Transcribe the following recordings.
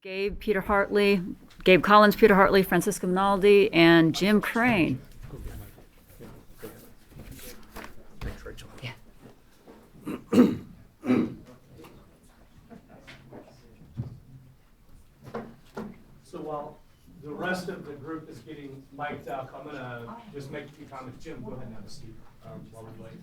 Gabe Collins, Peter Hartley, Francisco Minaldi, and Jim Crane. Thanks, Rachel. Yeah. So while the rest of the group is getting mic'd up, I'm gonna just make a few comments. Jim, go ahead and have a seat while we wait.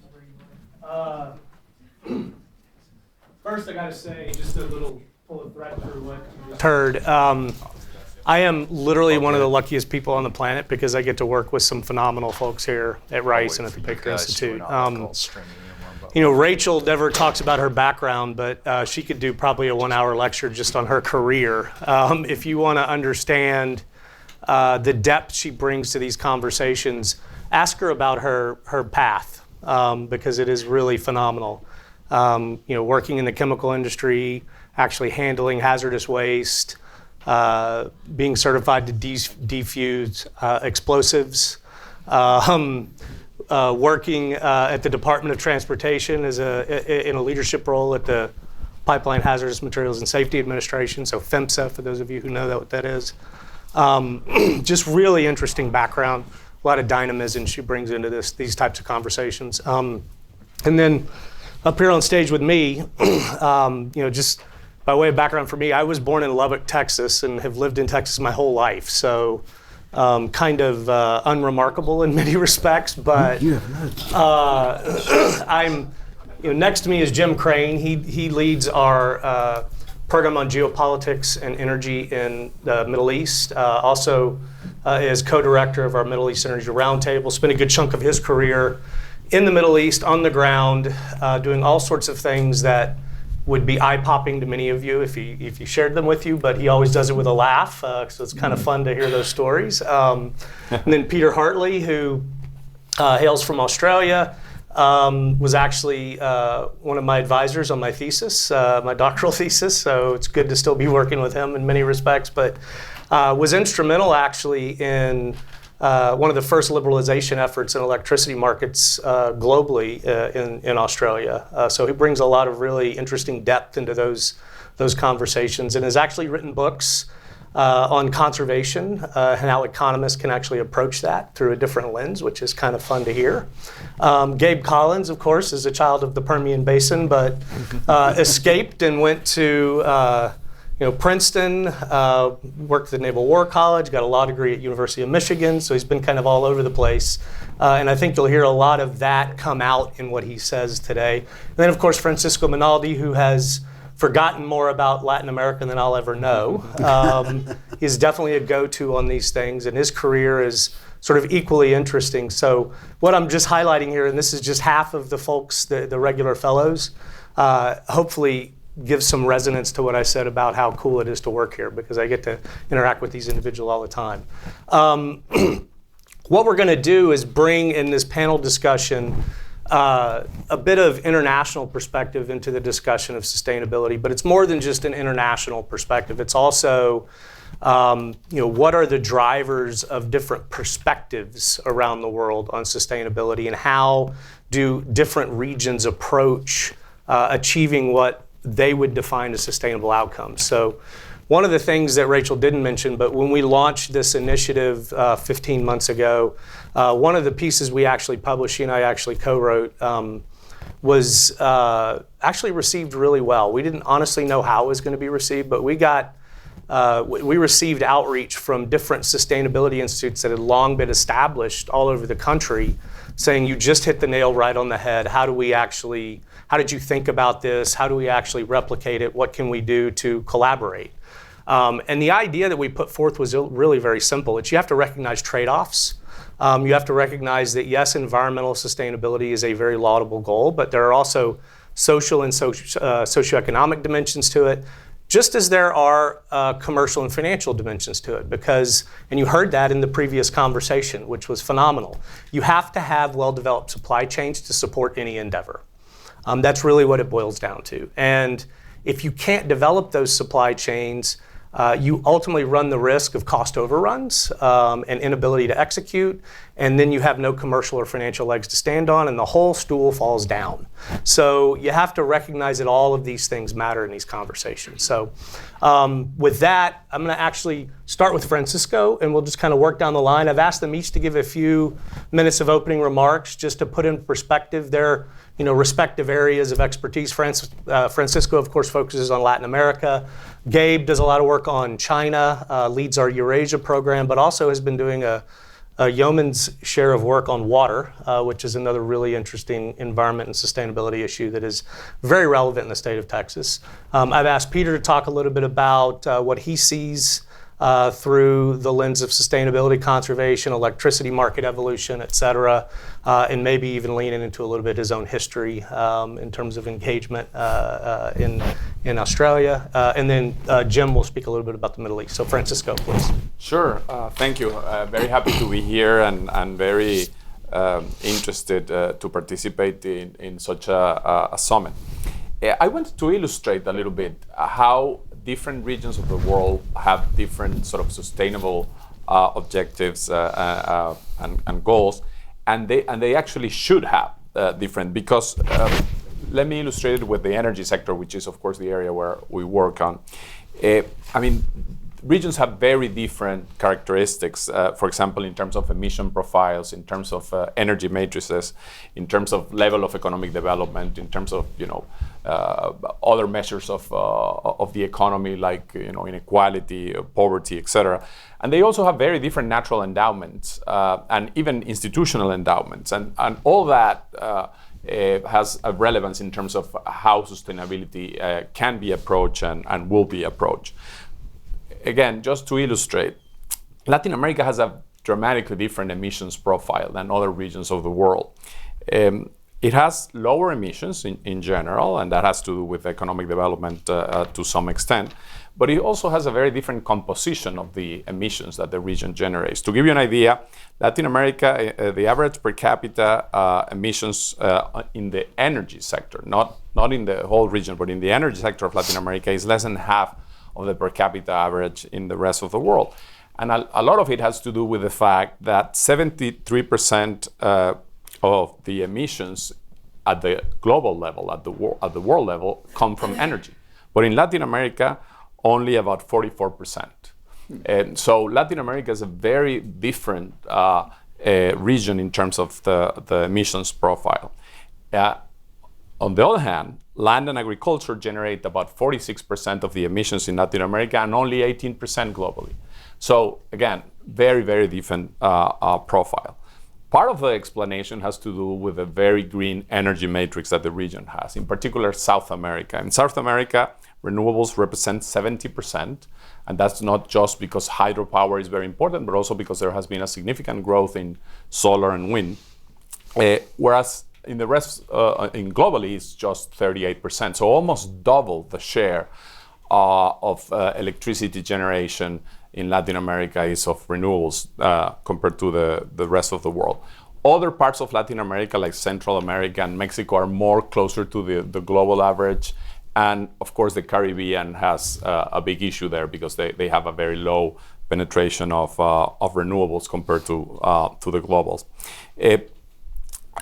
First, I gotta say, just a little pull a thread through what you just heard. I am literally one of the luckiest people on the planet because I get to work with some phenomenal folks here at Rice and at the Baker Institute. Rachel never talks about her background, but she could do probably a 1-hour lecture just on her career. If you want to understand the depth she brings to these conversations, ask her about her path because it is really phenomenal. Working in the chemical industry, actually handling hazardous waste, being certified to defuse explosives, working at the Department of Transportation in a leadership role at the Pipeline Hazardous Materials and Safety Administration, so PHMSA, for those of you who know what that is. Just really interesting background, a lot of dynamism she brings into these types of conversations. And then up here on stage with me, just by way of background for me, I was born in Lubbock, Texas, and have lived in Texas my whole life. So kind of unremarkable in many respects, but I'm, next to me is Jim Crane. He leads our program on geopolitics and energy in the Middle East. Also is co-director of our Middle East Energy Roundtable. Spent a good chunk of his career in the Middle East, on the ground, doing all sorts of things that would be eye-popping to many of you if he shared them with you, but he always does it with a laugh, so it's kind of fun to hear those stories. And then Peter Hartley, who hails from Australia, was actually one of my advisors on my thesis, my doctoral thesis, so it's good to still be working with him in many respects, but was instrumental actually in one of the first liberalization efforts in electricity markets globally in Australia. So he brings a lot of really interesting depth into those conversations and has actually written books on conservation and how economists can actually approach that through a different lens, which is kind of fun to hear. Gabe Collins, of course, is a child of the Permian Basin, but escaped and went to Princeton, worked at the Naval War College, got a law degree at University of Michigan, so he's been kind of all over the place. And I think you'll hear a lot of that come out in what he says today. And then, of course, Francisco Minaldi, who has forgotten more about Latin America than I'll ever know. He's definitely a go-to on these things, and his career is sort of equally interesting. So what I'm just highlighting here, and this is just half of the folks, the regular fellows, hopefully gives some resonance to what I said about how cool it is to work here, because I get to interact with these individuals all the time. What we're going to do is bring in this panel discussion a bit of international perspective into the discussion of sustainability, but it's more than just an international perspective. It's also, what are the drivers of different perspectives around the world on sustainability, and how do different regions approach achieving what they would define as sustainable outcomes. So one of the things that Rachel didn't mention, but when we launched this initiative 15 months ago, one of the pieces we actually published, she and I actually co-wrote, was actually received really well. We didn't honestly know how it was going to be received, but we received outreach from different sustainability institutes that had long been established all over the country, saying, you just hit the nail right on the head. How did you think about this? How do we actually replicate it? What can we do to collaborate? And the idea that we put forth was really very simple. It's you have to recognize trade-offs. You have to recognize that, yes, environmental sustainability is a very laudable goal, but there are also social and socioeconomic dimensions to it, just as there are commercial and financial dimensions to it. And you heard that in the previous conversation, which was phenomenal. You have to have well-developed supply chains to support any endeavor. That's really what it boils down to. And if you can't develop those supply chains, you ultimately run the risk of cost overruns and inability to execute, and then you have no commercial or financial legs to stand on, and the whole stool falls down. So you have to recognize that all of these things matter in these conversations. So with that, I'm going to actually start with Francisco, and we'll just kind of work down the line. I've asked them each to give a few minutes of opening remarks just to put in perspective their respective areas of expertise. Francisco, of course, focuses on Latin America. Gabe does a lot of work on China, leads our Eurasia program, but also has been doing a yeoman's share of work on water, which is another really interesting environment and sustainability issue that is very relevant in the state of Texas. I've asked Peter to talk a little bit about what he sees through the lens of sustainability, conservation, electricity market evolution, et cetera, and maybe even leaning into a little bit his own history in terms of engagement in Australia. And then Jim will speak a little bit about the Middle East. So Francisco, please. Sure, thank you. Very happy to be here and very interested to participate in such a summit. I wanted to illustrate a little bit how different regions of the world have different sort of sustainable objectives and goals, and they actually should have different, because let me illustrate it with the energy sector, which is of course the area where we work on. I mean, regions have very different characteristics, for example, in terms of emission profiles, in terms of energy matrices, in terms of level of economic development, in terms of other measures of the economy, like inequality, poverty, etc. And they also have very different natural endowments and even institutional endowments, and all that has a relevance in terms of how sustainability can be approached and will be approached. Again, just to illustrate, Latin America has a dramatically different emissions profile than other regions of the world. It has lower emissions in general, and that has to do with economic development to some extent. But it also has a very different composition of the emissions that the region generates. To give you an idea, Latin America, the average per capita emissions in the energy sector, not in the whole region, but in the energy sector of Latin America, is less than half of the per capita average in the rest of the world. And a lot of it has to do with the fact that 73% of the emissions at the global level, at the world level, come from energy. But in Latin America, only about 44%. And so Latin America is a very different region in terms of the emissions profile. On the other hand, land and agriculture generate about 46% of the emissions in Latin America and only 18% globally. So again, very, very different profile. Part of the explanation has to do with the very green energy matrix that the region has, in particular South America. In South America, renewables represent 70%, and that's not just because hydropower is very important, but also because there has been a significant growth in solar and wind, whereas in the rest, in globally, it's just 38%. So almost double the share of electricity generation in Latin America is of renewables compared to the rest of the world. Other parts of Latin America, like Central America and Mexico, are more closer to the global average. And of course, the Caribbean has a big issue there because they have a very low penetration of renewables compared to the globals.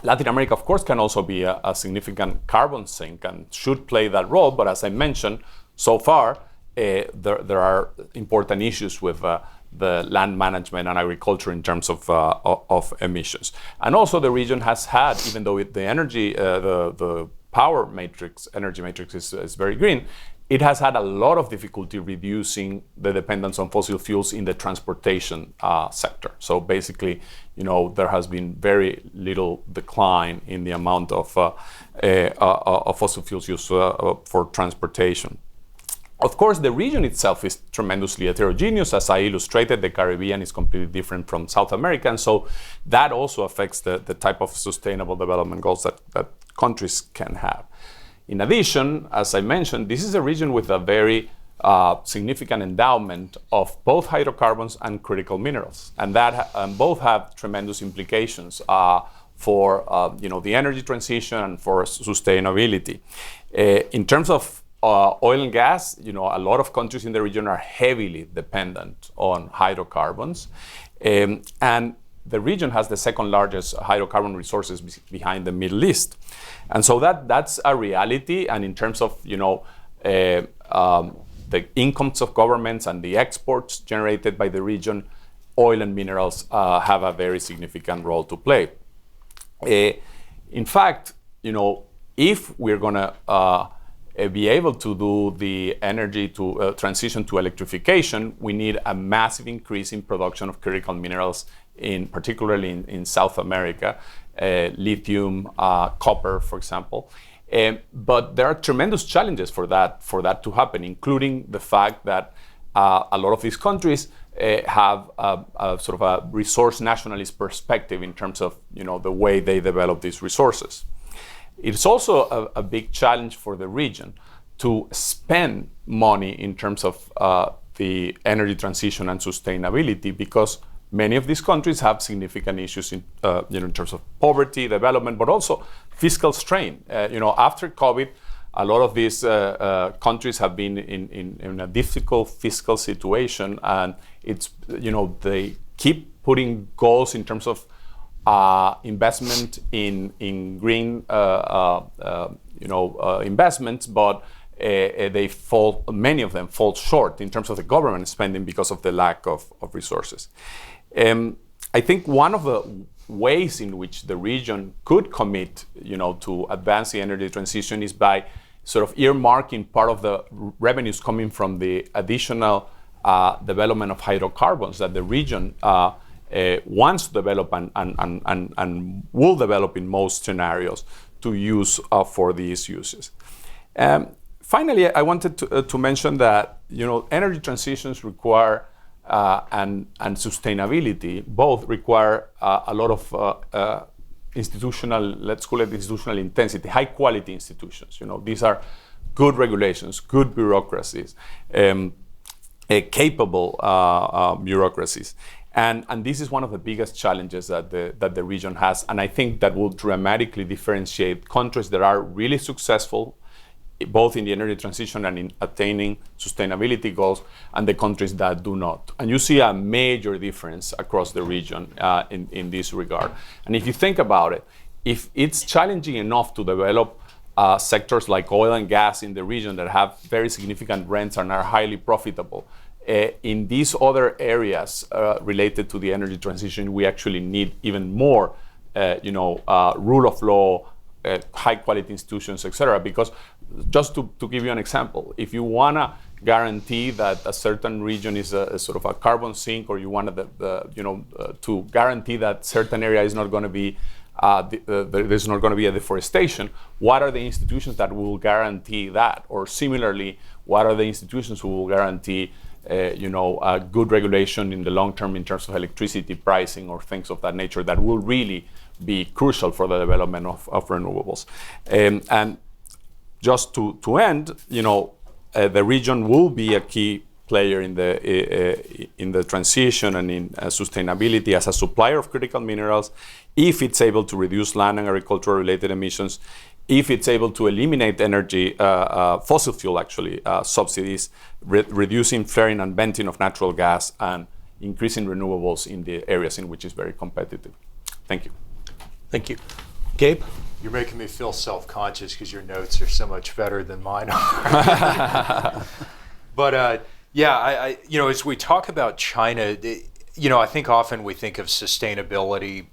Latin America, of course, can also be a significant carbon sink and should play that role. But as I mentioned, so far, there are important issues with the land management and agriculture in terms of emissions. And also the region has had, even though the energy, the power matrix, energy matrix is very green, it has had a lot of difficulty reducing the dependence on fossil fuels in the transportation sector. So basically, there has been very little decline in the amount of fossil fuels used for transportation. Of course, the region itself is tremendously heterogeneous. As I illustrated, the Caribbean is completely different from South America, and so that also affects the type of sustainable development goals that countries can have. In addition, as I mentioned, this is a region with a very significant endowment of both hydrocarbons and critical minerals, and that both have tremendous implications for the energy transition and for sustainability. In terms of oil and gas, a lot of countries in the region are heavily dependent on hydrocarbons. And the region has the second largest hydrocarbon resources behind the Middle East. And so that's a reality. And in terms of, the incomes of governments and the exports generated by the region, oil and minerals have a very significant role to play. In fact, if we're going to be able to do the energy to transition to electrification, we need a massive increase in production of critical minerals, particularly in South America, lithium, copper, for example. But there are tremendous challenges for that to happen, including the fact that a lot of these countries have a sort of a resource nationalist perspective in terms of the way they develop these resources. It's also a big challenge for the region to spend money in terms of the energy transition and sustainability, because many of these countries have significant issues in terms of poverty, development, but also fiscal strain. After COVID, a lot of these countries have been in a difficult fiscal situation, and they keep putting goals in terms of investment in green investments, but many of them fall short in terms of the government spending because of the lack of resources. I think one of the ways in which the region could commit, to advance the energy transition is by sort of earmarking part of the revenues coming from the additional development of hydrocarbons that the region wants to develop and will develop in most scenarios to use for these uses. Finally, I wanted to mention that energy transitions require and sustainability both require a lot of institutional, let's call it institutional intensity, high quality institutions. These are good regulations, good bureaucracies, capable bureaucracies. And this is one of the biggest challenges that the region has. And I think that will dramatically differentiate countries that are really successful, both in the energy transition and in attaining sustainability goals, and the countries that do not. And you see a major difference across the region in this regard. And if you think about it, if it's challenging enough to develop sectors like oil and gas in the region that have very significant rents and are highly profitable, in these other areas related to the energy transition, we actually need even more, rule of law, high quality institutions, etc. Because just to give you an example, if you want to guarantee that a certain region is a sort of a carbon sink, or you want to guarantee that certain area is not going to be there's not going to be a deforestation, what are the institutions that will guarantee that? Or similarly, what are the institutions who will guarantee a good regulation in the long term in terms of electricity pricing or things of that nature that will really be crucial for the development of renewables? And just to end, the region will be a key player in the transition and in sustainability as a supplier of critical minerals, if it's able to reduce land and agricultural related emissions, if it's able to eliminate energy, fossil fuel actually, subsidies, reducing flaring and venting of natural gas, and increasing renewables in the areas in which it's very competitive. Thank you. Thank you. Gabe? You're making me feel self-conscious because your notes are so much better than mine are. But I as we talk about China, I think often we think of sustainability,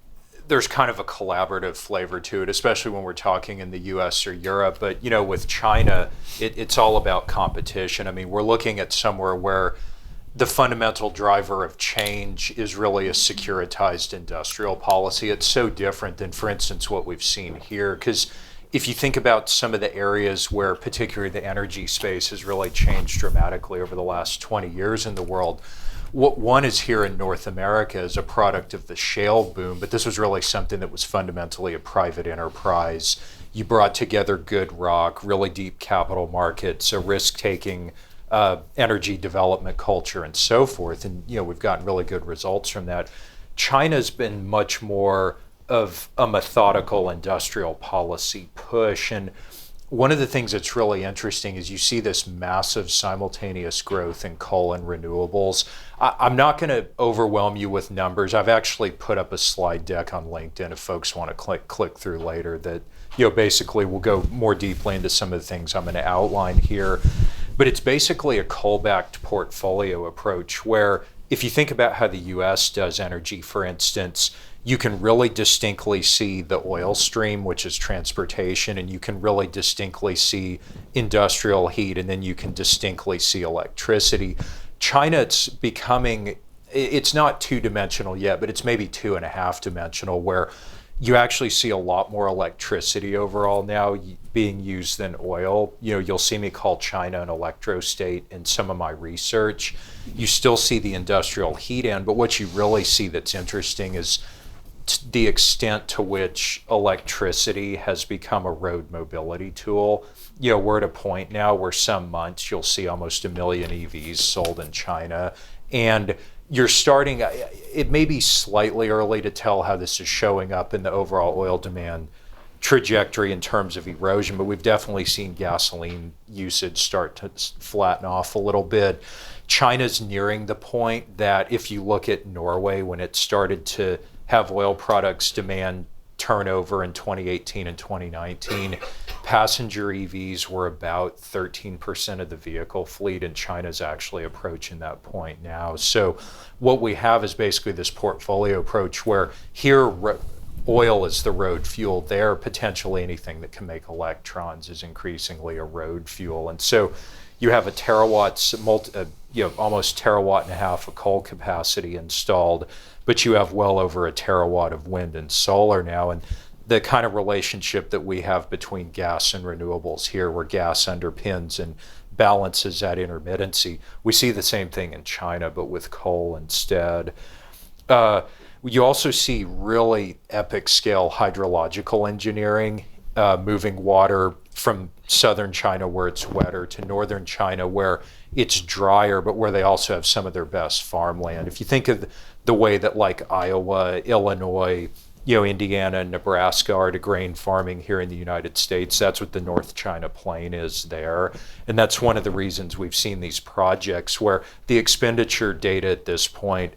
there's kind of a collaborative flavor to it, especially when we're talking in the US or Europe. But, with China, it's all about competition. I mean, we're looking at somewhere where the fundamental driver of change is really a securitized industrial policy. It's so different than, for instance, what we've seen here. Because if you think about some of the areas where particularly the energy space has really changed dramatically over the last 20 years in the world, what one is here in North America as a product of the shale boom, but this was really something that was fundamentally a private enterprise. You brought together good rock, really deep capital markets, a risk-taking energy development culture, and so forth. And we've gotten really good results from that. China's been much more of a methodical industrial policy push. And one of the things that's really interesting is you see this massive simultaneous growth in coal and renewables. I'm not going to overwhelm you with numbers. I've actually put up a slide deck on LinkedIn if folks want to click through later that basically will go more deeply into some of the things I'm going to outline here. But it's basically a coal-backed portfolio approach where if you think about how the U.S. does energy, for instance, you can really distinctly see the oil stream, which is transportation, and you can really distinctly see industrial heat, and then you can distinctly see electricity. China's becoming, it's not two-dimensional yet, but it's maybe 2.5-dimensional, where you actually see a lot more electricity overall now being used than oil. You'll see me call China an electrostate in some of my research. You still see the industrial heat end, but what you really see that's interesting is the extent to which electricity has become a road mobility tool. We're at a point now where some months you'll see almost 1 million EVs sold in China, and you're starting, it may be slightly early to tell how this is showing up in the overall oil demand trajectory in terms of erosion, but we've definitely seen gasoline usage start to flatten off a little bit. China's nearing the point that if you look at Norway, when it started to have oil products demand turnover in 2018 and 2019, passenger EVs were about 13% of the vehicle fleet, and China's actually approaching that point now. So what we have is basically this portfolio approach where here oil is the road fuel, there potentially anything that can make electrons is increasingly a road fuel. And so you have a almost terawatt and a half of coal capacity installed, but you have well over a terawatt of wind and solar now. And the kind of relationship that we have between gas and renewables here, where gas underpins and balances that intermittency, we see the same thing in China, but with coal instead. You also see really epic scale hydrological engineering, moving water from southern China where it's wetter to northern China where it's drier, but where they also have some of their best farmland. If you think of the way that like Iowa, Illinois, Indiana and Nebraska are to grain farming here in the United States, that's what the North China Plain is there. And that's one of the reasons we've seen these projects where the expenditure data at this point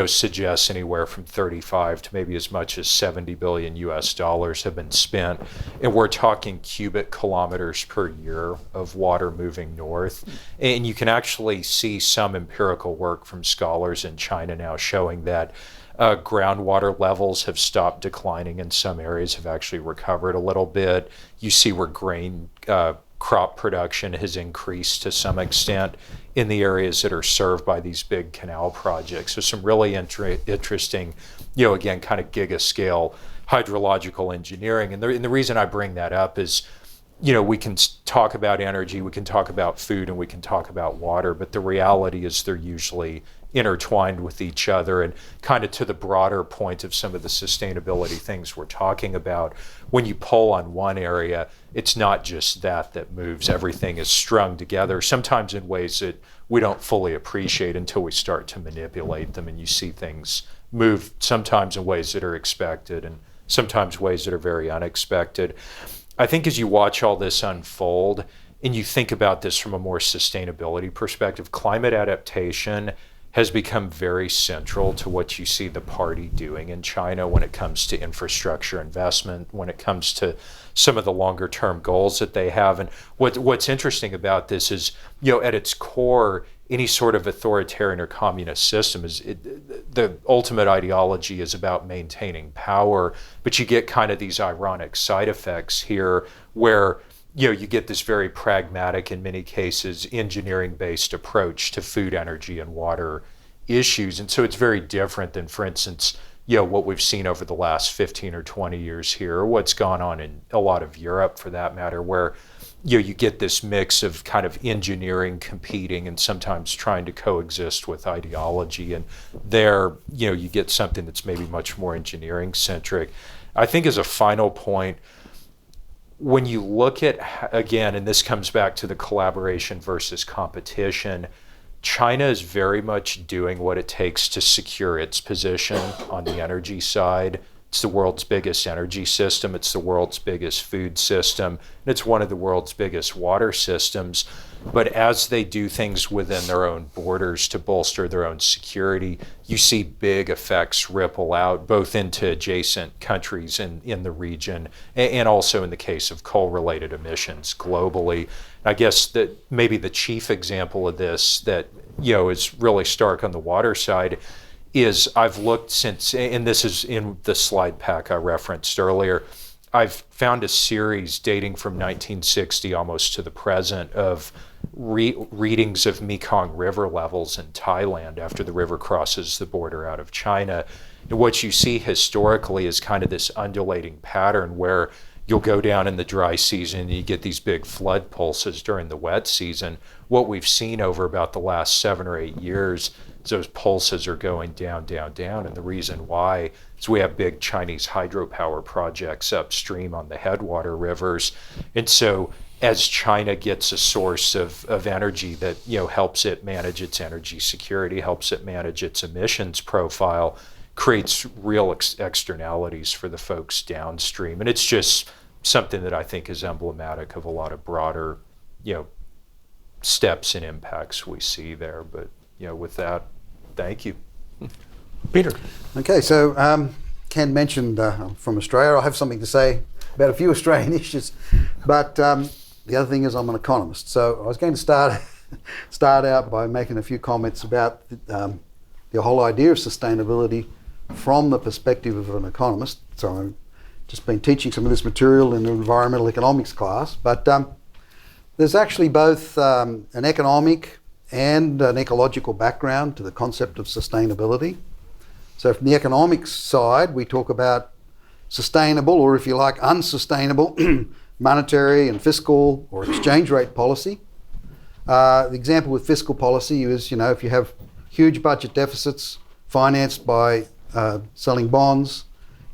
suggests anywhere from 35 to maybe as much as 70 billion US dollars have been spent. And we're talking cubic kilometers per year of water moving north. And you can actually see some empirical work from scholars in China now showing that groundwater levels have stopped declining in some areas, have actually recovered a little bit. You see where grain crop production has increased to some extent in the areas that are served by these big canal projects. So some really interesting, again, kind of giga-scale hydrological engineering. And the reason I bring that up is, we can talk about energy, we can talk about food, and we can talk about water, but the reality is they're usually intertwined with each other. And kind of to the broader point of some of the sustainability things we're talking about, when you pull on one area, it's not just that moves. Everything is strung together, sometimes in ways that we don't fully appreciate until we start to manipulate them, and you see things move sometimes in ways that are expected and sometimes ways that are very unexpected. I think as you watch all this unfold and you think about this from a more sustainability perspective, climate adaptation has become very central to what you see the party doing in China when it comes to infrastructure investment, when it comes to some of the longer term goals that they have. And what's interesting about this is, at its core, any sort of authoritarian or communist system the ultimate ideology is about maintaining power, but you get kind of these ironic side effects here where you get this very pragmatic, in many cases, engineering-based approach to food, energy, and water issues. And so it's very different than, for instance, what we've seen over the last 15 or 20 years here, or what's gone on in a lot of Europe, for that matter, where you get this mix of kind of engineering competing and sometimes trying to coexist with ideology. And there, you get something that's maybe much more engineering-centric. I think as a final point, when you look at, again, and this comes back to the collaboration versus competition, China is very much doing what it takes to secure its position on the energy side, It's the world's biggest energy system. It's the world's biggest food system. And it's one of the world's biggest water systems. But as they do things within their own borders to bolster their own security, you see big effects ripple out both into adjacent countries in the region and also in the case of coal-related emissions globally. I guess that maybe the chief example of this that is really stark on the water side is I've looked since, and this is in the slide pack I referenced earlier, I've found a series dating from 1960 almost to the present of readings of Mekong River levels in Thailand after the river crosses the border out of China. And what you see historically is kind of this undulating pattern where you'll go down in the dry season and you get these big flood pulses during the wet season. What we've seen over about the last 7 or 8 years is those pulses are going down, down, down. And the reason why is we have big Chinese hydropower projects upstream on the headwater rivers. And so as China gets a source of energy that helps it manage its energy security, helps it manage its emissions profile, creates real externalities for the folks downstream. And it's just something that I think is emblematic of a lot of broader, steps and impacts we see there. But, with that, thank you. Peter. Okay, so Ken mentioned from Australia. I have something to say about a few Australian issues, but the other thing is I'm an economist. So I was going to start out by making a few comments about the whole idea of sustainability from the perspective of an economist. So I've just been teaching some of this material in the environmental economics class, but there's actually both an economic and an ecological background to the concept of sustainability. So from the economics side, we talk about sustainable, or if you like, unsustainable monetary and fiscal or exchange rate policy. The example with fiscal policy is, if you have huge budget deficits financed by selling bonds,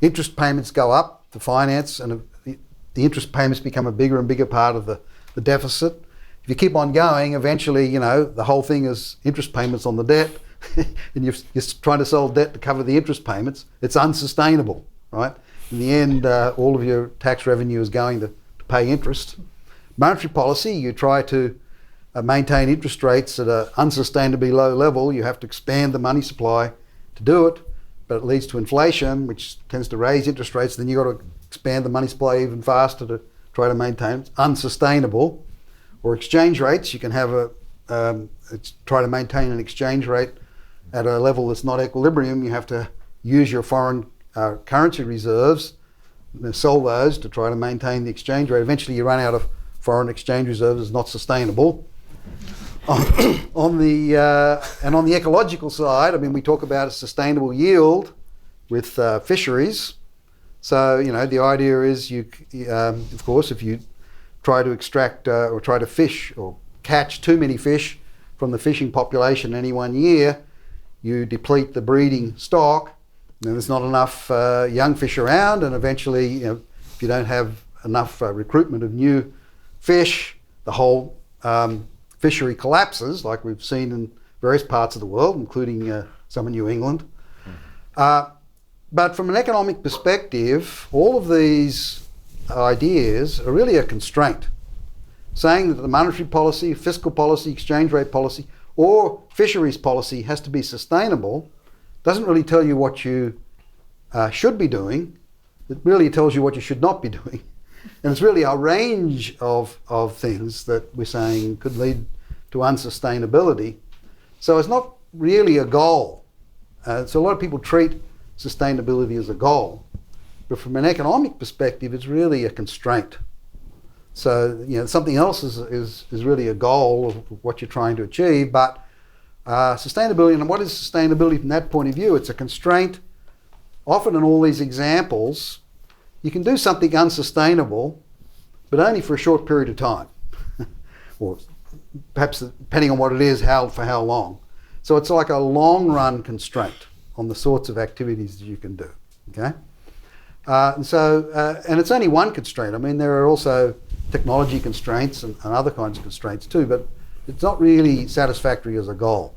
interest payments go up to finance, and the interest payments become a bigger and bigger part of the deficit. If you keep on going, eventually, the whole thing is interest payments on the debt, and you're trying to sell debt to cover the interest payments. It's unsustainable, right? In the end, all of your tax revenue is going to pay interest. Monetary policy, you try to maintain interest rates at an unsustainably low level. You have to expand the money supply to do it, but it leads to inflation, which tends to raise interest rates. Then you've got to expand the money supply even faster to try to maintain it. It's unsustainable. Or exchange rates, you can have try to maintain an exchange rate at a level that's not equilibrium. You have to use your foreign currency reserves, sell those to try to maintain the exchange rate. Eventually you run out of foreign exchange reserves. It's not sustainable. On the ecological side, we talk about a sustainable yield with fisheries. So, the idea is of course, if you try to extract or try to fish or catch too many fish from the fishing population any one year, you deplete the breeding stock, and there's not enough young fish around, and eventually, if you don't have enough recruitment of new fish, the whole fishery collapses, like we've seen in various parts of the world, including some in New England. But from an economic perspective, all of these ideas are really a constraint. Saying that the monetary policy, fiscal policy, exchange rate policy, or fisheries policy has to be sustainable doesn't really tell you what you should be doing. It really tells you what you should not be doing. And it's really a range of things that we're saying could lead to unsustainability. So it's not really a goal. So a lot of people treat sustainability as a goal. But from an economic perspective, it's really a constraint. So, something else is really a goal of what you're trying to achieve. But sustainability, and what is sustainability from that point of view? It's a constraint. Often in all these examples, you can do something unsustainable, but only for a short period of time. Or perhaps, depending on what it is, for how long. So it's like a long run constraint on the sorts of activities that you can do, okay? And it's only one constraint. There are also technology constraints and other kinds of constraints too, but it's not really satisfactory as a goal.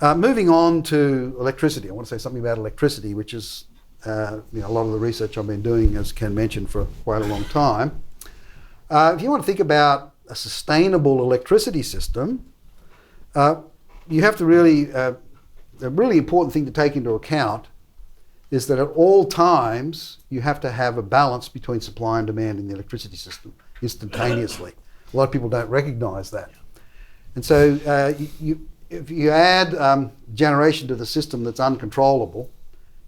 Moving on to electricity, I want to say something about electricity, which is a lot of the research I've been doing, as Ken mentioned, for quite a long time. If you want to think about a sustainable electricity system, you have to really, a really important thing to take into account is that at all times you have to have a balance between supply and demand in the electricity system instantaneously. A lot of people don't recognise that. And so if you add generation to the system that's uncontrollable,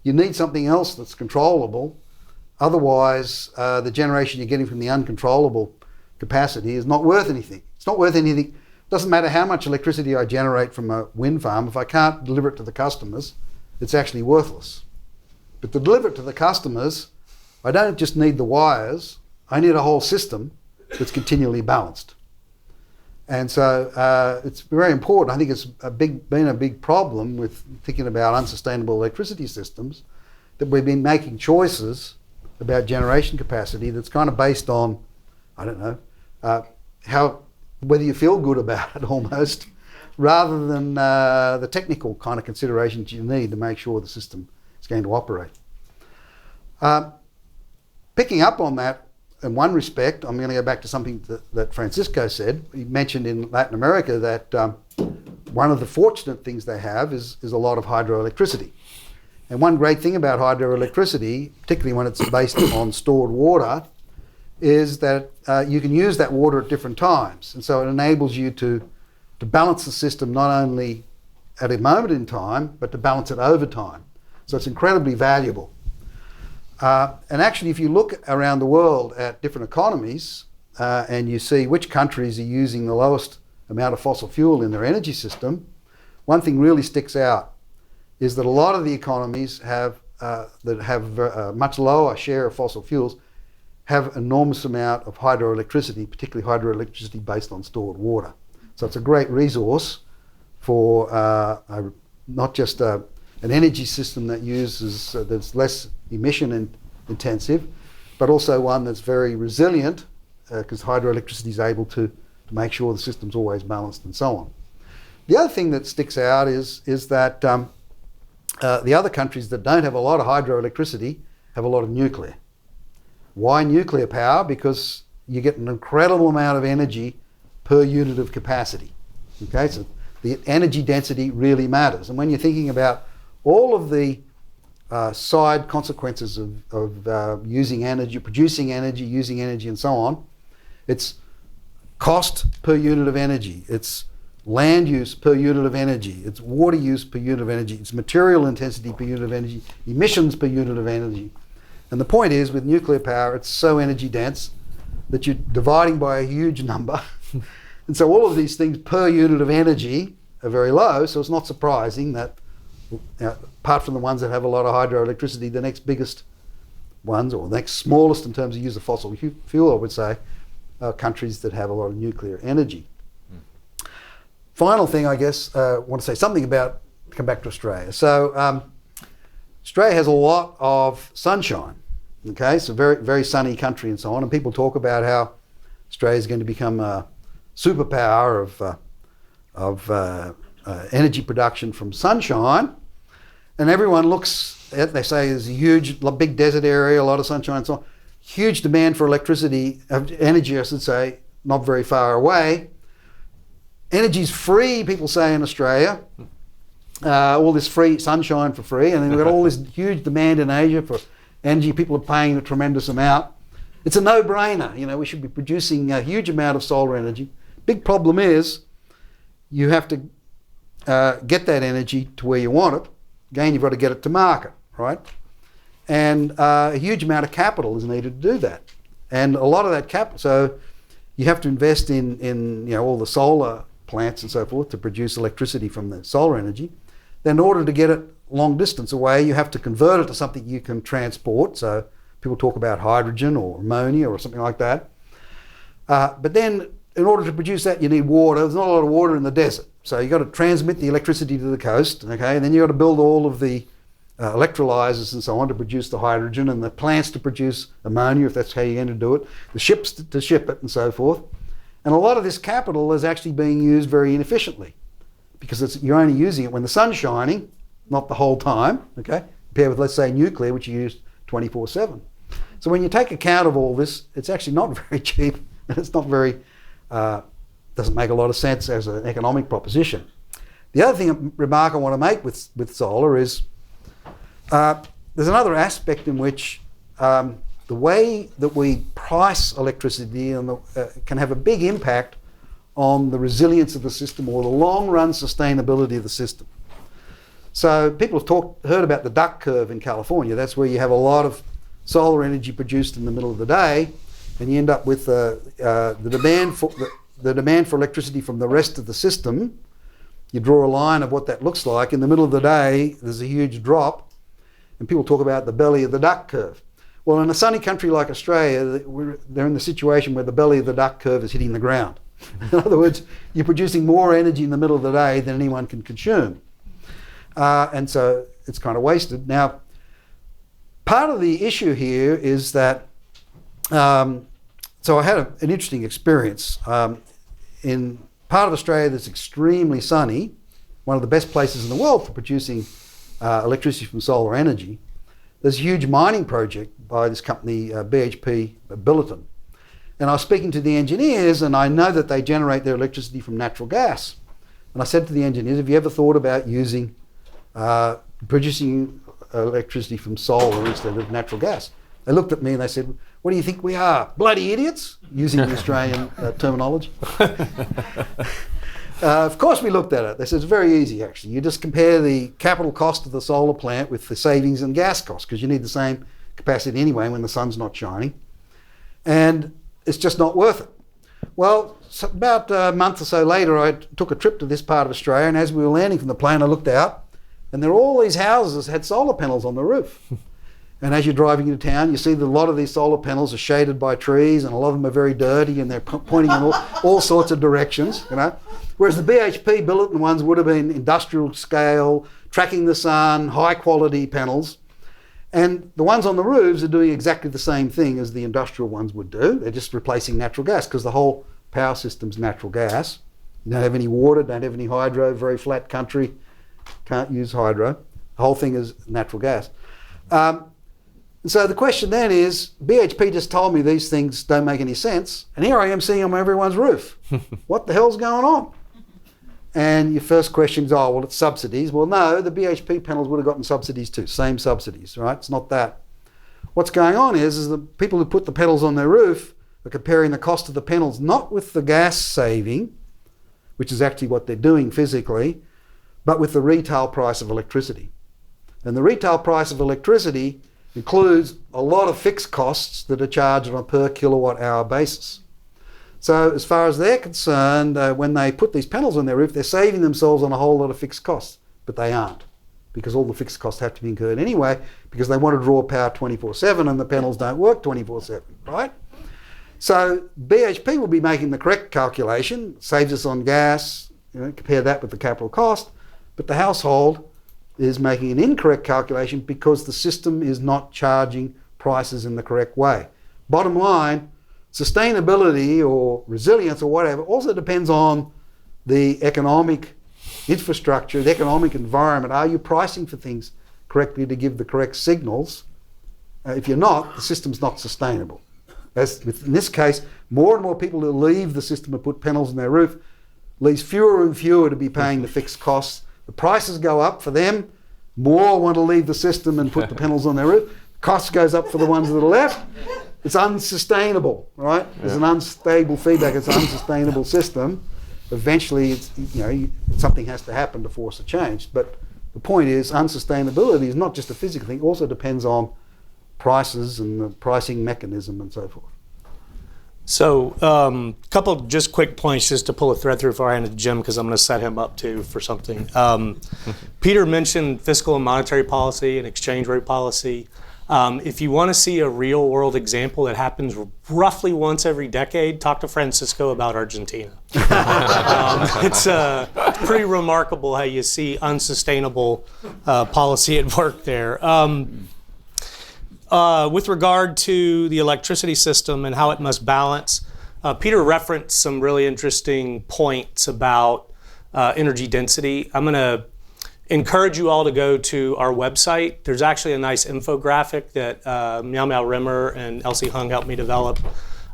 you need something else that's controllable. Otherwise, the generation you're getting from the uncontrollable capacity is not worth anything. It's not worth anything. It doesn't matter how much electricity I generate from a wind farm. If I can't deliver it to the customers, it's actually worthless. But to deliver it to the customers, I don't just need the wires. I need a whole system that's continually balanced. And so it's very important. I think it's been a big problem with thinking about unsustainable electricity systems, that we've been making choices about generation capacity that's kind of based on, I don't know, whether you feel good about it almost, rather than the technical kind of considerations you need to make sure the system is going to operate. Picking up on that, in one respect, I'm going to go back to something that Francisco said. He mentioned in Latin America that one of the fortunate things they have is a lot of hydroelectricity. And one great thing about hydroelectricity, particularly when it's based on stored water, is that you can use that water at different times. And so it enables you to balance the system not only at a moment in time, but to balance it over time. So it's incredibly valuable. And actually, if you look around the world at different economies and you see which countries are using the lowest amount of fossil fuel in their energy system, one thing really sticks out is that a lot of the economies that have a much lower share of fossil fuels have enormous amount of hydroelectricity, particularly hydroelectricity based on stored water. So it's a great resource for not just an energy system that uses that's less emission intensive, but also one that's very resilient, because hydroelectricity is able to make sure the system's always balanced and so on. The other thing that sticks out is that the other countries that don't have a lot of hydroelectricity have a lot of nuclear. Why nuclear power? Because you get an incredible amount of energy per unit of capacity. Okay, so the energy density really matters. And when you're thinking about all of the side consequences of using energy, producing energy, using energy and so on, it's cost per unit of energy, it's land use per unit of energy, it's water use per unit of energy, it's material intensity per unit of energy, emissions per unit of energy. And the point is, with nuclear power, it's so energy dense that you're dividing by a huge number. And so all of these things per unit of energy are very low, so it's not surprising that, apart from the ones that have a lot of hydroelectricity, the next biggest ones, or the next smallest in terms of use of fossil fuel, I would say, are countries that have a lot of nuclear energy. Final thing, I guess, I want to say something about, come back to Australia. So Australia has a lot of sunshine. Okay, it's a very, very sunny country and so on, and people talk about how Australia is going to become a superpower of energy production from sunshine, and everyone looks at, they say there's a huge, big desert area, a lot of sunshine and so on, huge demand for electricity, energy I should say, not very far away. Energy's free, people say in Australia, all this free sunshine for free, and then we've got all this huge demand in Asia for energy. People are paying a tremendous amount. It's a no-brainer. We should be producing a huge amount of solar energy. Big problem is you have to get that energy to where you want it. Again, you've got to get it to market, right? And a huge amount of capital is needed to do that. And a lot of that capital, so you have to invest in all the solar plants and so forth to produce electricity from the solar energy. Then in order to get it long distance away, you have to convert it to something you can transport. So people talk about hydrogen or ammonia or something like that. But then in order to produce that, you need water. There's not a lot of water in the desert. So you've got to transmit the electricity to the coast, okay? And then you've got to build all of the electrolyzers and so on to produce the hydrogen, and the plants to produce ammonia, if that's how you're going to do it, the ships to ship it and so forth. And a lot of this capital is actually being used very inefficiently, because you're only using it when the sun's shining, not the whole time, okay? compared with, let's say, nuclear, which you use 24/7. So when you take account of all this, it's actually not very cheap, and it's not very, doesn't make a lot of sense as an economic proposition. The other remark I want to make with solar is there's another aspect in which the way that we price electricity can have a big impact on the resilience of the system or the long-run sustainability of the system. So people have heard about the duck curve in California. That's where you have a lot of solar energy produced in the middle of the day, and you end up with the demand for electricity from the rest of the system. You draw a line of what that looks like. In the middle of the day, there's a huge drop, and people talk about the belly of the duck curve. Well, in a sunny country like Australia, they're in the situation where the belly of the duck curve is hitting the ground. In other words, you're producing more energy in the middle of the day than anyone can consume. And so it's kind of wasted. Now, part of the issue here is that, so I had an interesting experience. In part of Australia that's extremely sunny, one of the best places in the world for producing electricity from solar energy, there's a huge mining project by this company, BHP Billiton. And I was speaking to the engineers, and I know that they generate their electricity from natural gas. And I said to the engineers, have you ever thought about producing electricity from solar instead of natural gas? They looked at me and they said, what do you think we are? Bloody idiots? Using the Australian terminology. Of course we looked at it. They said it's very easy actually. You just compare the capital cost of the solar plant with the savings in gas costs, because you need the same capacity anyway when the sun's not shining. And it's just not worth it. Well, so about a month or so later, I took a trip to this part of Australia, and as we were landing from the plane, I looked out, and there were all these houses that had solar panels on the roof. And as you're driving into town, you see that a lot of these solar panels are shaded by trees, and a lot of them are very dirty, and they're pointing in all sorts of directions, you know. Whereas the BHP Billiton ones would have been industrial scale, tracking the sun, high quality panels. And the ones on the roofs are doing exactly the same thing as the industrial ones would do. They're just replacing natural gas, because the whole power system's natural gas. You don't have any water, don't have any hydro, very flat country, can't use hydro. The whole thing is natural gas. So the question then is, BHP just told me these things don't make any sense, and here I am seeing them on everyone's roof. What the hell's going on? And your first question is, oh, well, it's subsidies. Well, no, the BHP panels would have gotten subsidies too, same subsidies, right? It's not that. What's going on is the people who put the panels on their roof are comparing the cost of the panels not with the gas saving, which is actually what they're doing physically, but with the retail price of electricity. And the retail price of electricity includes a lot of fixed costs that are charged on a per kilowatt hour basis. So as far as they're concerned, when they put these panels on their roof, they're saving themselves on a whole lot of fixed costs, but they aren't, because all the fixed costs have to be incurred anyway, because they want to draw power 24/7 and the panels don't work 24/7, right? So BHP will be making the correct calculation, saves us on gas, compare that with the capital cost, but the household is making an incorrect calculation because the system is not charging prices in the correct way. Bottom line, sustainability or resilience or whatever also depends on the economic infrastructure, the economic environment. Are you pricing for things correctly to give the correct signals? If you're not, the system's not sustainable. As in this case, more and more people who leave the system and put panels on their roof leaves fewer and fewer to be paying the fixed costs. The prices go up for them. More want to leave the system and put the panels on their roof. Cost goes up for the ones that are left. It's unsustainable, right? There's an unstable feedback. It's an unsustainable system. Eventually, something has to happen to force a change. But the point is, unsustainability is not just a physical thing. It also depends on prices and the pricing mechanism and so forth. So a couple just quick points just to pull a thread through before I hand it to Jim, because I'm going to set him up too for something. Peter mentioned fiscal and monetary policy and exchange rate policy. If you want to see a real world example that happens roughly once every decade, talk to Francisco about Argentina. It's pretty remarkable how you see unsustainable policy at work there. With regard to the electricity system and how it must balance, Peter referenced some really interesting points about energy density. I'm going to encourage you all to go to our website. There's actually a nice infographic that Meow Meow Rimmer and Elsie Hung helped me develop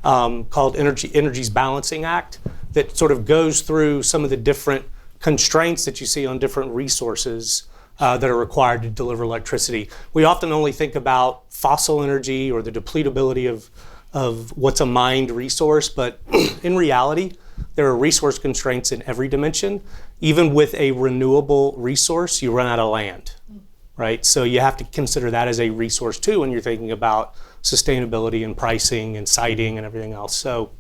called Energy's Balancing Act that sort of goes through some of the different constraints that you see on different resources that are required to deliver electricity. We often only think about fossil energy or the depletability of what's a mined resource, but in reality, there are resource constraints in every dimension. Even with a renewable resource, you run out of land, right? So you have to consider that as a resource too when you're thinking about sustainability and pricing and siting and everything else. So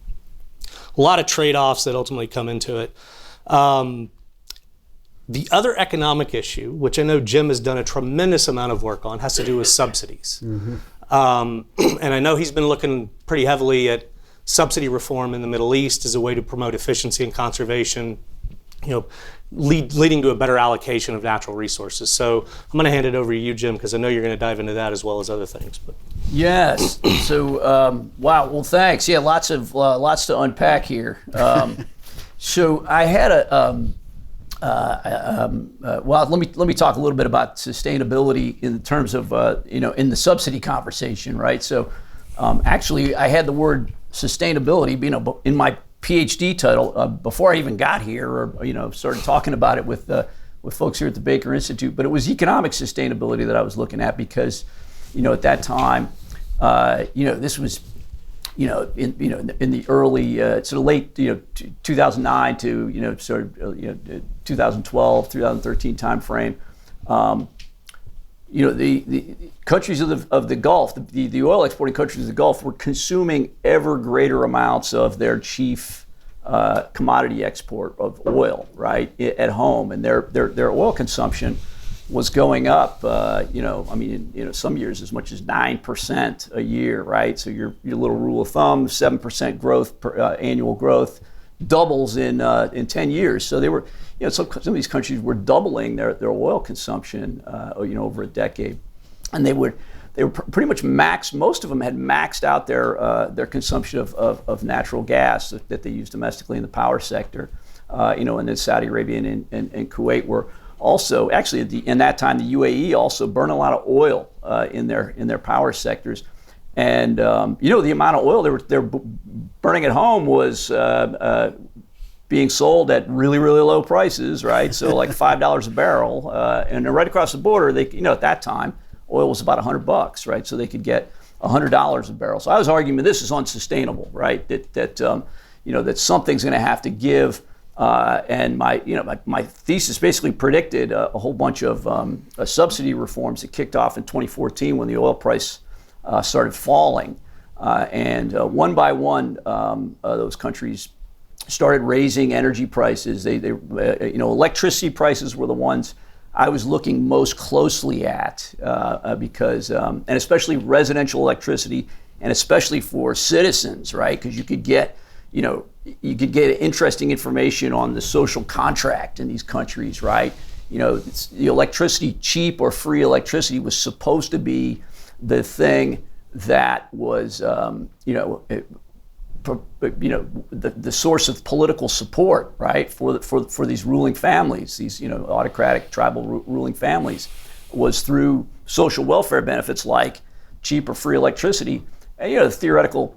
a lot of trade-offs that ultimately come into it. The other economic issue, which I know Jim has done a tremendous amount of work on, has to do with subsidies. And I know he's been looking pretty heavily at subsidy reform in the Middle East as a way to promote efficiency and conservation, leading to a better allocation of natural resources. So I'm going to hand it over to you, Jim, because I know you're going to dive into that as well as other things. But Yes. So, wow. Well, thanks. Yeah, lots to unpack here. So I had well, let me talk a little bit about sustainability in terms of in the subsidy conversation, right? So, actually, I had the word sustainability, in my PhD title before I even got here, or started talking about it with folks here at the Baker Institute. But it was economic sustainability that I was looking at because, at that time, this was, in the early, sort of late, 2009 to, 2012, 2013 timeframe. The countries of the Gulf, the oil exporting countries of the Gulf were consuming ever greater amounts of their chief commodity export of oil, right, at home, and their oil consumption was going up. Some years as much as 9% a year, right? So your little rule of thumb, 7% growth annual growth, doubles in 10 years. So they were, some of these countries were doubling their oil consumption, over a decade, and they were pretty much maxed. Most of them had maxed out their consumption of natural gas that they use domestically in the power sector. And then Saudi Arabia and Kuwait were also actually in that time the UAE also burned a lot of oil in their power sectors. And the amount of oil they're burning at home was being sold at really, really low prices, right? So like $5 a barrel, and right across the border, they at that time oil was about $100, right? So they could get $100 a barrel. So I was arguing this is unsustainable, right? That something's going to have to give. And my thesis basically predicted a whole bunch of subsidy reforms that kicked off in 2014 when the oil price started falling, and one by one, those countries started raising energy prices. Electricity prices were the ones I was looking most closely at because, and especially residential electricity, and especially for citizens, right? Because you could get interesting information on the social contract in these countries, right? The electricity, cheap or free electricity, was supposed to be the thing that was, the source of political support, right, for these ruling families, these autocratic tribal ruling families, was through social welfare benefits like cheap or free electricity, and the theoretical.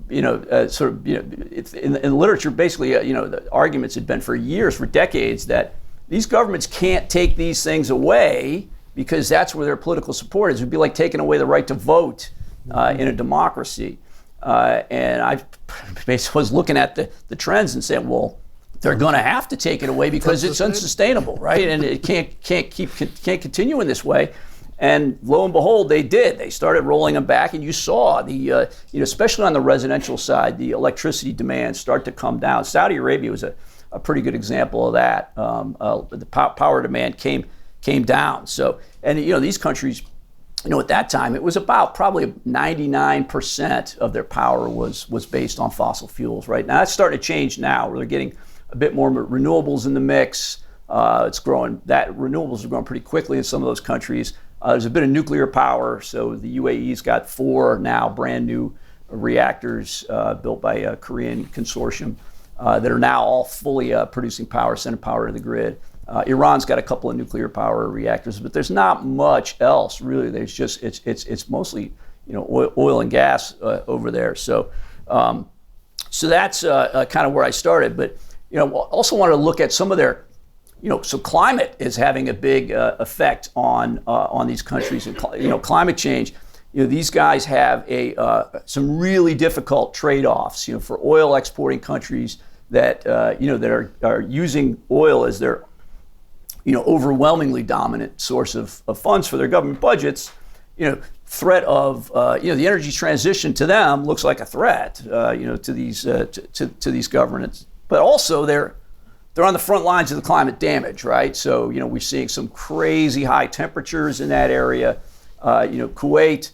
In the literature, basically, the arguments had been for years, for decades, that these governments can't take these things away because that's where their political support is. It would be like taking away the right to vote in a democracy. And I basically was looking at the trends and saying, well, they're going to have to take it away because it's unsustainable, right? And it can't continue in this way. And lo and behold, they did. They started rolling them back, and you saw especially on the residential side, the electricity demand start to come down. Saudi Arabia was a pretty good example of that. The power demand came down. So, and these countries, at that time, it was about probably 99% of their power was based on fossil fuels. Right now, that's starting to change now, where they're getting a bit more renewables in the mix. It's growing. That renewables are growing pretty quickly in some of those countries. There's a bit of nuclear power, so the UAE's got 4 now brand new reactors built by a Korean consortium that are now all fully producing power, sending power to the grid. Iran's got a couple of nuclear power reactors, but there's not much else really. There's just it's mostly oil and gas over there. So that's kind of where I started. But also want to look at some of their so climate is having a big effect on these countries, and climate change. These guys have some really difficult trade-offs. For oil exporting countries that that are using oil as their overwhelmingly dominant source of funds for their government budgets. Threat of the energy transition to them looks like a threat to these governments, but also they're on the front lines of the climate damage, right? So we're seeing some crazy high temperatures in that area. Kuwait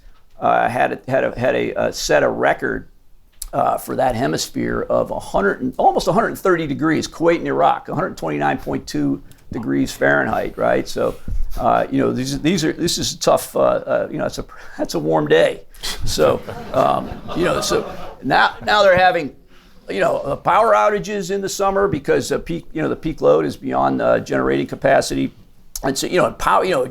set a record for that hemisphere of almost 130 degrees. Kuwait and Iraq, 129.2 degrees Fahrenheit, right? So this is tough. That's a warm day. So so now they're having power outages in the summer because the peak load is beyond generating capacity. And so,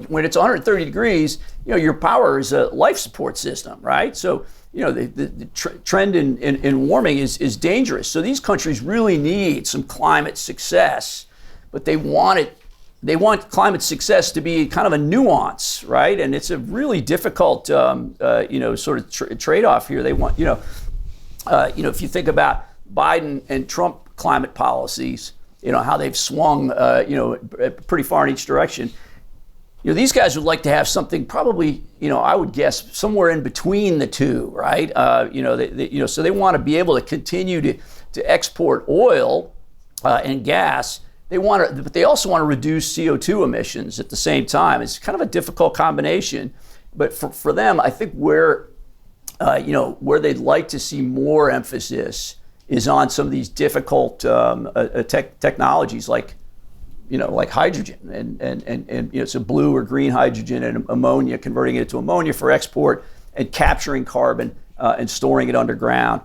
when it's 130 degrees, your power is a life support system, right? So, the trend in warming is dangerous. So these countries really need some climate success, but they want climate success to be kind of a nuance, right? And it's a really difficult, sort of trade-off here. They want, if you think about Biden and Trump climate policies, how they've swung, pretty far in each direction. These guys would like to have something probably, I would guess somewhere in between the two, right? So they want to be able to continue to export oil and gas. But they also want to reduce CO2 emissions at the same time. It's kind of a difficult combination, but for them, I think where they'd like to see more emphasis is on some of these difficult technologies like hydrogen and so blue or green hydrogen and ammonia, converting it to ammonia for export and capturing carbon and storing it underground.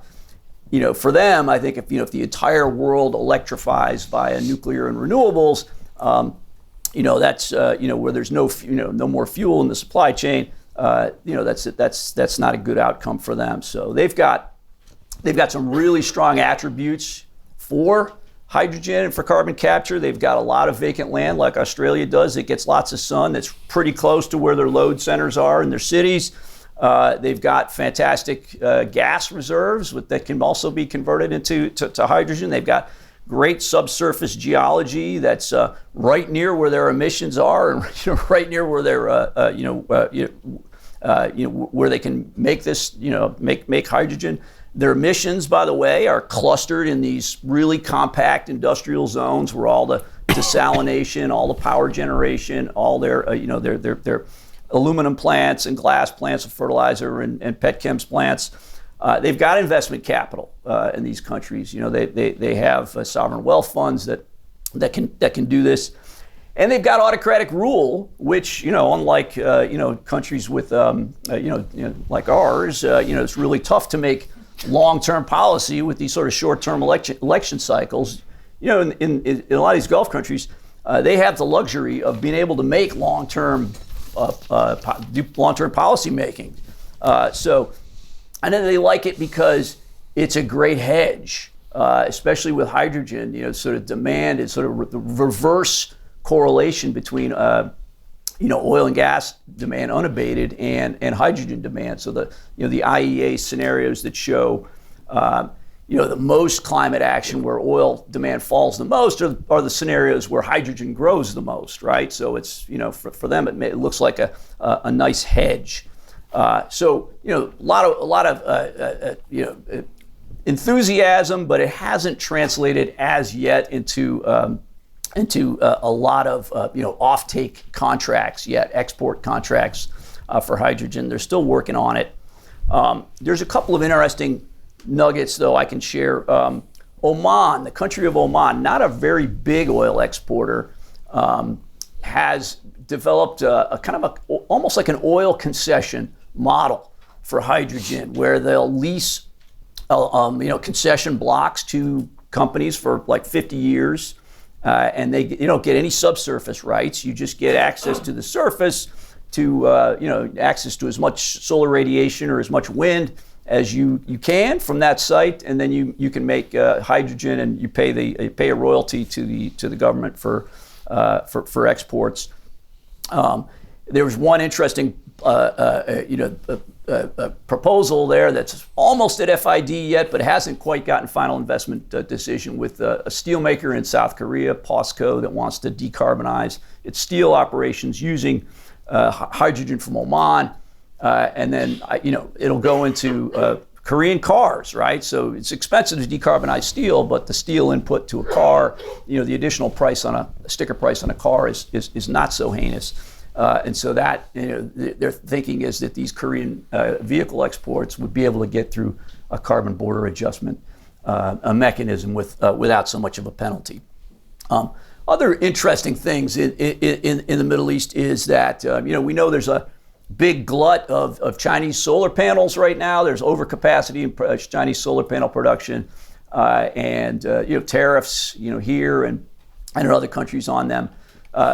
For them, I think if the entire world electrifies via nuclear and renewables, that's where there's no more fuel in the supply chain. That's not a good outcome for them. So they've got some really strong attributes for hydrogen and for carbon capture. They've got a lot of vacant land like Australia does. It gets lots of sun. That's pretty close to where their load centers are in their cities. They've got fantastic gas reserves that can also be converted into hydrogen. They've got great subsurface geology that's right near where their emissions are, and right near where they're where they can make this make hydrogen. Their emissions, by the way, are clustered in these really compact industrial zones where all the desalination, all the power generation, all their their aluminum plants and glass plants of fertilizer and petchems plants. They've got investment capital in these countries. They have sovereign wealth funds that can do this, and they've got autocratic rule, which unlike countries with like ours, it's really tough to make long-term policy with these sort of short-term election cycles. In a lot of these Gulf countries, they have the luxury of being able to make long-term policy making. And then they like it because it's a great hedge, especially with hydrogen. Sort of demand is sort of the reverse correlation between oil and gas demand unabated and hydrogen demand. So the IEA scenarios that show the most climate action where oil demand falls the most are the scenarios where hydrogen grows the most, right? So it's for them it looks like a nice hedge. So a lot of enthusiasm, but it hasn't translated as yet into a lot of offtake contracts yet, export contracts for hydrogen. They're still working on it. There's a couple of interesting nuggets, though, I can share. Oman, the country of Oman, not a very big oil exporter, has developed a kind of almost like an oil concession model for hydrogen, where they'll lease concession blocks to companies for like 50 years. and you don't get any subsurface rights. You just get access to the surface, to access to as much solar radiation or as much wind as you can from that site, and then you can make hydrogen, and you pay a royalty to the government for exports. There was one interesting proposal there that's almost at FID yet, but hasn't quite gotten final investment decision, with a steelmaker in South Korea, POSCO, that wants to decarbonize its steel operations using hydrogen from Oman, and then it'll go into Korean cars, right? So it's expensive to decarbonize steel, but the steel input to a car, the additional price on a sticker price on a car is not so heinous. And so that their thinking is that these Korean vehicle exports would be able to get through a carbon border adjustment a mechanism without so much of a penalty. Other interesting things in the Middle East is that we know there's a big glut of Chinese solar panels right now. There's overcapacity in Chinese solar panel production, and tariffs here and in other countries on them.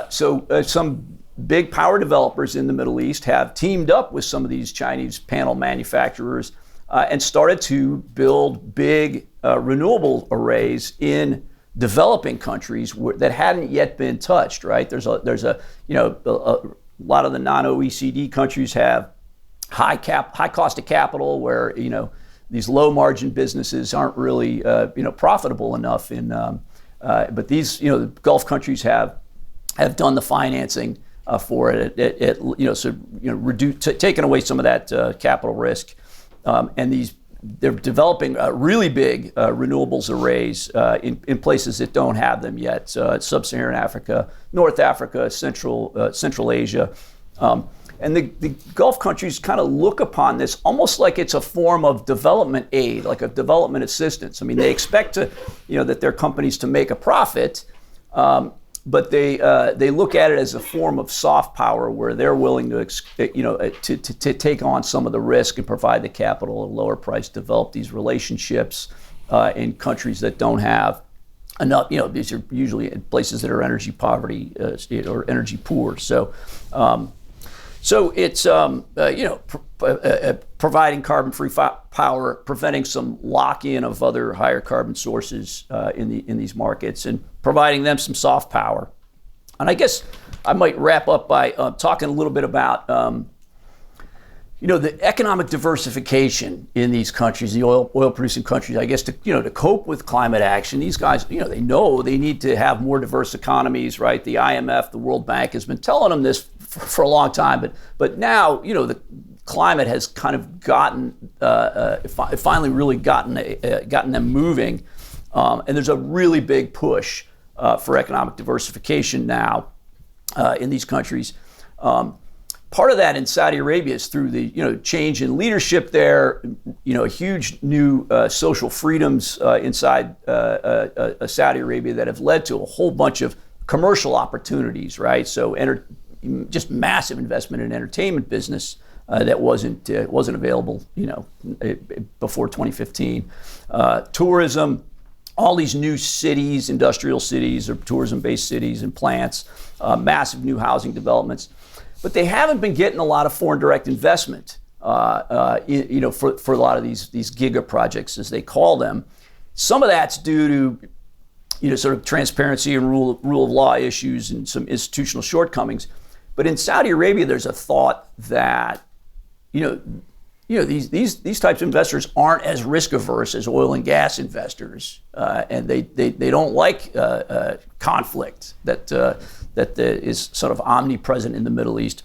So some big power developers in the Middle East have teamed up with some of these Chinese panel manufacturers and started to build big renewable arrays in developing countries that hadn't yet been touched. Right? There's a lot of the non-OECD countries have high cost of capital, where these low margin businesses aren't really profitable enough. But these the Gulf countries have done the financing for it, taking away some of that capital risk, and they're developing really big renewables arrays in places that don't have them yet. Sub-Saharan Africa, North Africa, Central Asia, and the Gulf countries kind of look upon this almost like it's a form of development aid, like a development assistance. I mean, they expect that their companies to make a profit. But they look at it as a form of soft power, where they're willing to take on some of the risk and provide the capital at a lower price, develop these relationships in countries that don't have enough. These are usually places that are energy poverty or energy poor. So it's providing carbon-free power, preventing some lock-in of other higher carbon sources in these markets, and providing them some soft power. And I guess I might wrap up by talking a little bit about the economic diversification in these countries, the oil-producing countries. I guess to cope with climate action, these guys they know they need to have more diverse economies, right? The IMF, the World Bank has been telling them this for a long time, but now the climate has kind of finally really gotten them moving, and there's a really big push for economic diversification now in these countries. Part of that in Saudi Arabia is through the change in leadership there. Huge new social freedoms inside Saudi Arabia that have led to a whole bunch of commercial opportunities, right? So just massive investment in entertainment business that wasn't available before 2015. Tourism, all these new cities, industrial cities or tourism-based cities and plants, massive new housing developments. But they haven't been getting a lot of foreign direct investment, for a lot of these giga projects, as they call them. Some of that's due to sort of transparency and rule of law issues and some institutional shortcomings. But in Saudi Arabia, there's a thought that these types of investors aren't as risk averse as oil and gas investors, and they don't like conflict that is sort of omnipresent in the Middle East,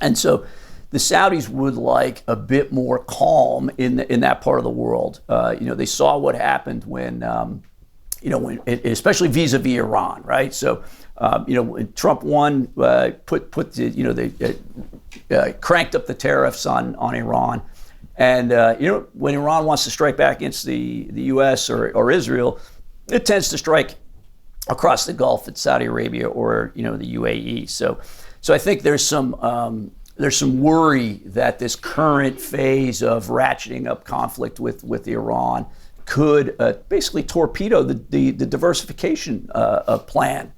and so the Saudis would like a bit more calm in that part of the world. They saw what happened when especially vis-a-vis Iran, right? So when Trump won, cranked up the tariffs on Iran. And when Iran wants to strike back against the U.S. or Israel, it tends to strike across the Gulf at Saudi Arabia or the UAE. So I think there's some worry that this current phase of ratcheting up conflict with Iran could basically torpedo the diversification plan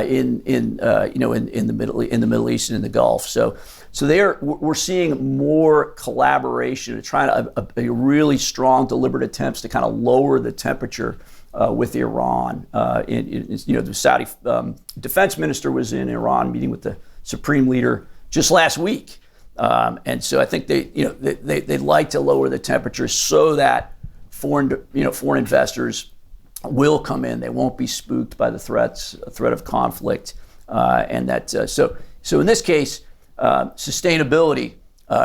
in the Middle East and in the Gulf. So we're seeing more collaboration, trying a really strong, deliberate attempts to kind of lower the temperature with Iran. The Saudi defense minister was in Iran meeting with the supreme leader just last week, and so I think they'd like to lower the temperature so that foreign investors will come in. They won't be spooked by the threat of conflict, and that so in this case, sustainability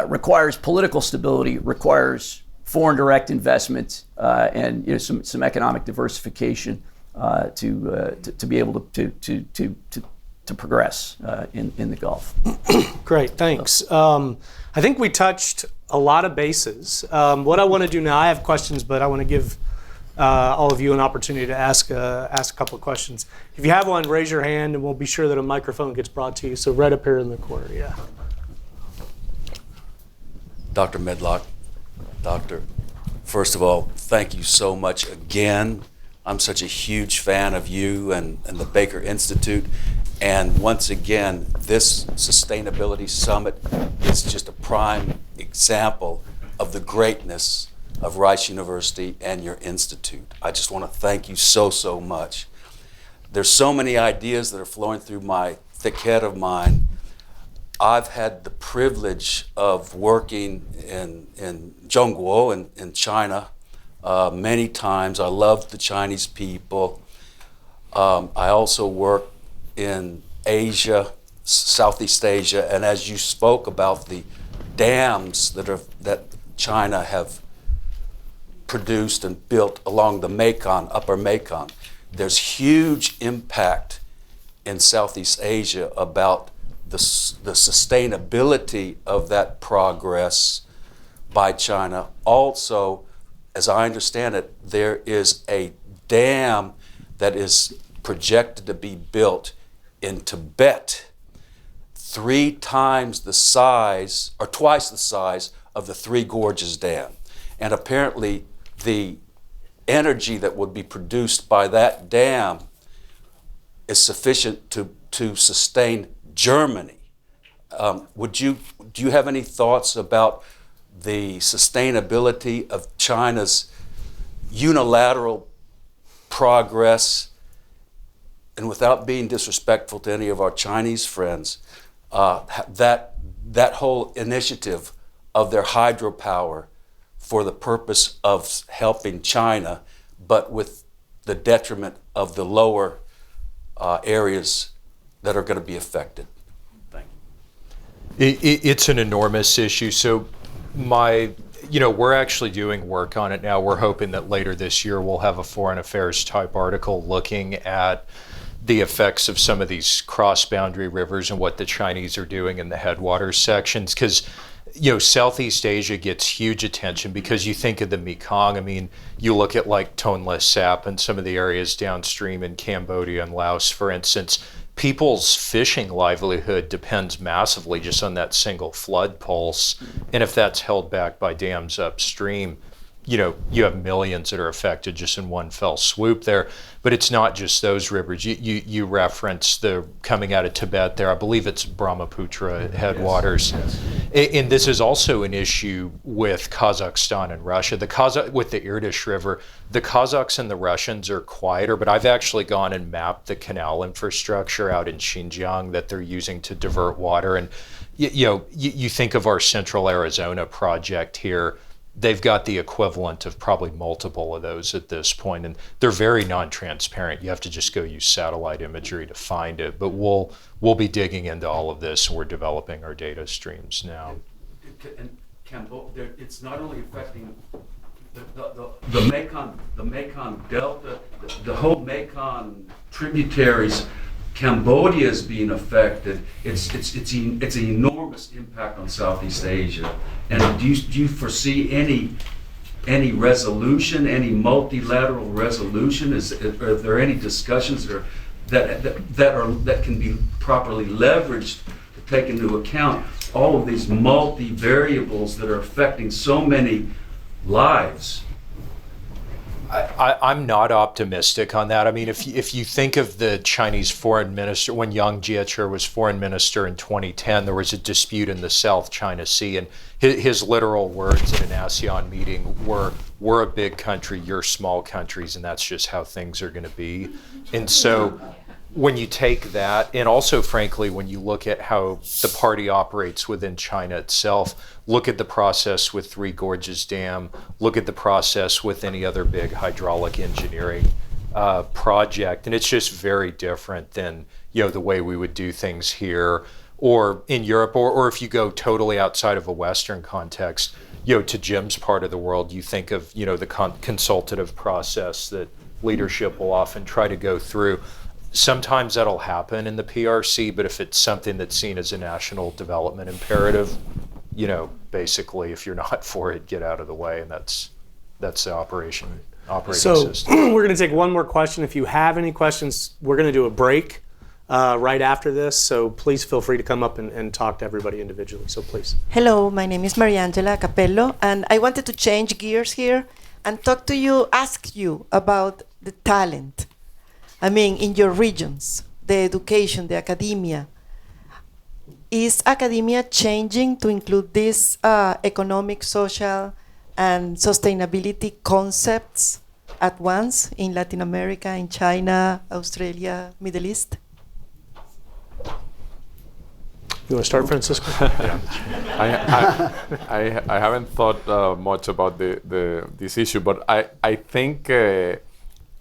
requires political stability, requires foreign direct investment, and some economic diversification to be able to progress in the Gulf. Great, thanks. I think we touched a lot of bases. What I want to do now, I have questions, but I want to give all of you an opportunity to ask a couple of questions. If you have one, raise your hand, and we'll be sure that a microphone gets brought to you. So right up here in the corner, yeah. Dr. Medlock, Doctor, first of all, thank you so much again. I'm such a huge fan of you and the Baker Institute. And once again, this Sustainability Summit is just a prime example of the greatness of Rice University and your institute. I just want to thank you so much. There's so many ideas that are flowing through my thick head of mine. I've had the privilege of working in Zhongguo in China many times. I love the Chinese people. I also work in Asia, Southeast Asia, and as you spoke about the dams that China have produced and built along the Mekong, upper Mekong, there's huge impact in Southeast Asia about the sustainability of that progress by China. Also, as I understand it, there is a dam that is projected to be built in Tibet 3 times the size, or twice the size, of the Three Gorges Dam. And apparently the energy that would be produced by that dam is sufficient to sustain Germany. Do you have any thoughts about the sustainability of China's unilateral progress? And without being disrespectful to any of our Chinese friends, that whole initiative of their hydropower for the purpose of helping China, but with the detriment of the lower areas that are going to be affected. Thank you. It's an enormous issue. So we're actually doing work on it now. We're hoping that later this year we'll have a foreign affairs type article looking at the effects of some of these cross-boundary rivers and what the Chinese are doing in the headwaters sections. Because Southeast Asia gets huge attention because you think of the Mekong. I mean, you look at like Tonle Sap and some of the areas downstream in Cambodia and Laos, for instance. People's fishing livelihood depends massively just on that single flood pulse. And if that's held back by dams upstream, you have millions that are affected just in one fell swoop there. But it's not just those rivers. You reference the coming out of Tibet there. I believe it's Brahmaputra headwaters. Yes. And this is also an issue with Kazakhstan and Russia. With the Irtysh River, the Kazakhs and the Russians are quieter, but I've actually gone and mapped the canal infrastructure out in Xinjiang that they're using to divert water. And you think of our Central Arizona project here. They've got the equivalent of probably multiple of those at this point, and they're very non-transparent. You have to just go use satellite imagery to find it. But we'll be digging into all of this, and we're developing our data streams now. And it's not only affecting the Mekong Delta, the whole Mekong tributaries. Cambodia is being affected. It's an enormous impact on Southeast Asia. And do you foresee any resolution, any multilateral resolution? Are there any discussions that can be properly leveraged to take into account all of these multi-variables that are affecting so many lives? I'm not optimistic on that. I mean, if you think of the Chinese foreign minister, when Yang Jiechi was foreign minister in 2010, there was a dispute in the South China Sea, and his literal words at an ASEAN meeting were, "We're a big country, you're small countries, and that's just how things are going to be." And so when you take that, and also, frankly, when you look at how the party operates within China itself, look at the process with Three Gorges Dam, look at the process with any other big hydraulic engineering project, and it's just very different than, you know, the way we would do things here or in Europe, or if you go totally outside of a Western context, you know, to Jim's part of the world, you think of, you know, the consultative process that leadership will often try to go through. Sometimes that'll happen in the PRC, but if it's something that's seen as a national development imperative, you know, basically, if you're not for it, get out of the way, and that's the operating So system. we're going to take one more question. If you have any questions, we're going to do a break right after this. So please feel free to come up and talk to everybody individually. So please. Hello, my name is Mariangela Capello, and I wanted to change gears here and ask you about the talent. I mean, in your regions, the education, the academia. Is academia changing to include these economic, social, and sustainability concepts at once in Latin America, in China, Australia, Middle East? You want to start, Francisco? I haven't thought much about this issue, but I think